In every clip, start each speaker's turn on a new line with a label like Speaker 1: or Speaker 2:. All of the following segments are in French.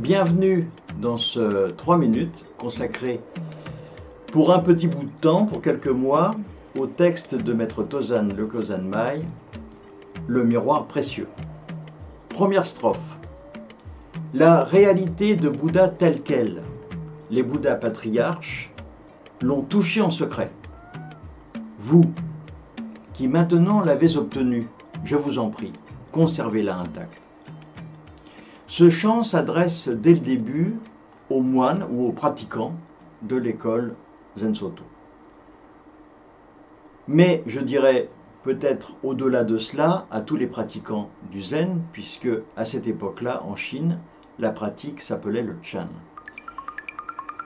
Speaker 1: Bienvenue dans ce 3 minutes consacré pour un petit bout de temps, pour quelques mois, au texte de Maître Tozan Lokozan Mai, Le miroir précieux. Première strophe. La réalité de Bouddha telle qu'elle, les Bouddhas patriarches, l'ont touchée en secret. Vous, qui maintenant l'avez obtenue, je vous en prie, conservez-la intacte. Ce chant s'adresse dès le début aux moines ou aux pratiquants de l'école Zen Soto. Mais je dirais peut-être au-delà de cela à tous les pratiquants du Zen, puisque à cette époque-là, en Chine, la pratique s'appelait le Chan.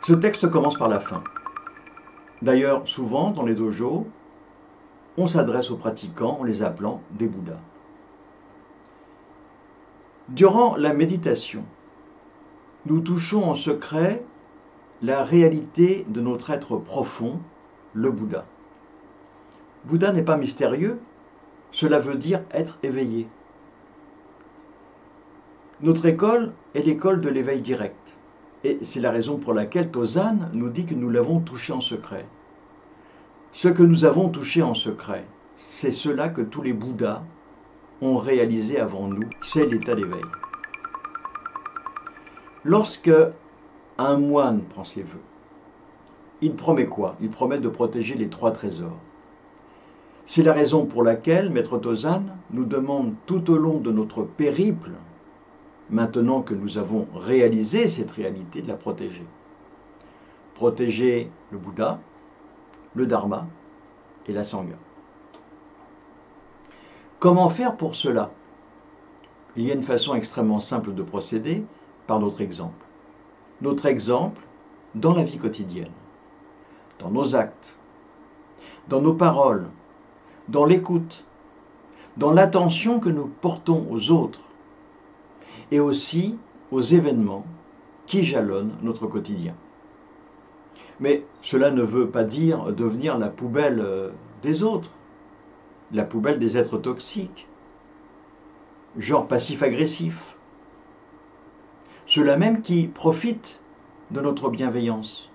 Speaker 1: Ce texte commence par la fin. D'ailleurs, souvent dans les dojos, on s'adresse aux pratiquants en les appelant des Bouddhas. Durant la méditation, nous touchons en secret la réalité de notre être profond, le Bouddha. Bouddha n'est pas mystérieux, cela veut dire être éveillé. Notre école est l'école de l'éveil direct. Et c'est la raison pour laquelle Tozan nous dit que nous l'avons touché en secret. Ce que nous avons touché en secret, c'est cela que tous les Bouddhas ont réalisé avant nous, c'est l'état d'éveil. Lorsque un moine prend ses vœux, il promet quoi? Il promet de protéger les 3 trésors. C'est la raison pour laquelle Maître Tozan nous demande tout au long de notre périple, maintenant que nous avons réalisé cette réalité, de la protéger. Protéger le Bouddha, le Dharma et la Sangha. Comment faire pour cela? Il y a une façon extrêmement simple de procéder, par notre exemple. Notre exemple dans la vie quotidienne, dans nos actes, dans nos paroles, dans l'écoute, dans l'attention que nous portons aux autres et aussi aux événements qui jalonnent notre quotidien. Mais cela ne veut pas dire devenir la poubelle des autres, la poubelle des êtres toxiques, genre passif-agressif, ceux-là même qui profitent de notre bienveillance.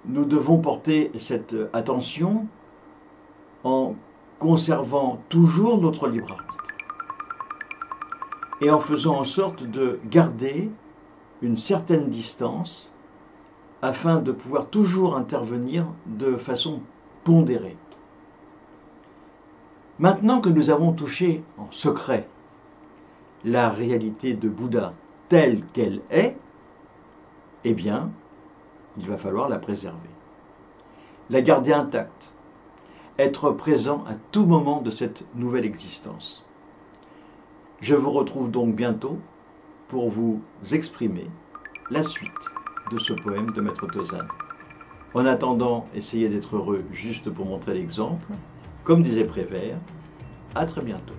Speaker 1: Nous devons porter cette attention en conservant toujours notre libre arbitre et en faisant en sorte de garder une certaine distance afin de pouvoir toujours intervenir de façon pondérée. Maintenant que nous avons touché en secret la réalité de Bouddha telle qu'elle est, eh bien, il va falloir la préserver, la garder intacte, être présent à tout moment de cette nouvelle existence. Je vous retrouve donc bientôt pour vous exprimer la suite de ce poème de Maître Tozan. En attendant, essayez d'être heureux juste pour montrer l'exemple. Comme disait Prévert, à très bientôt.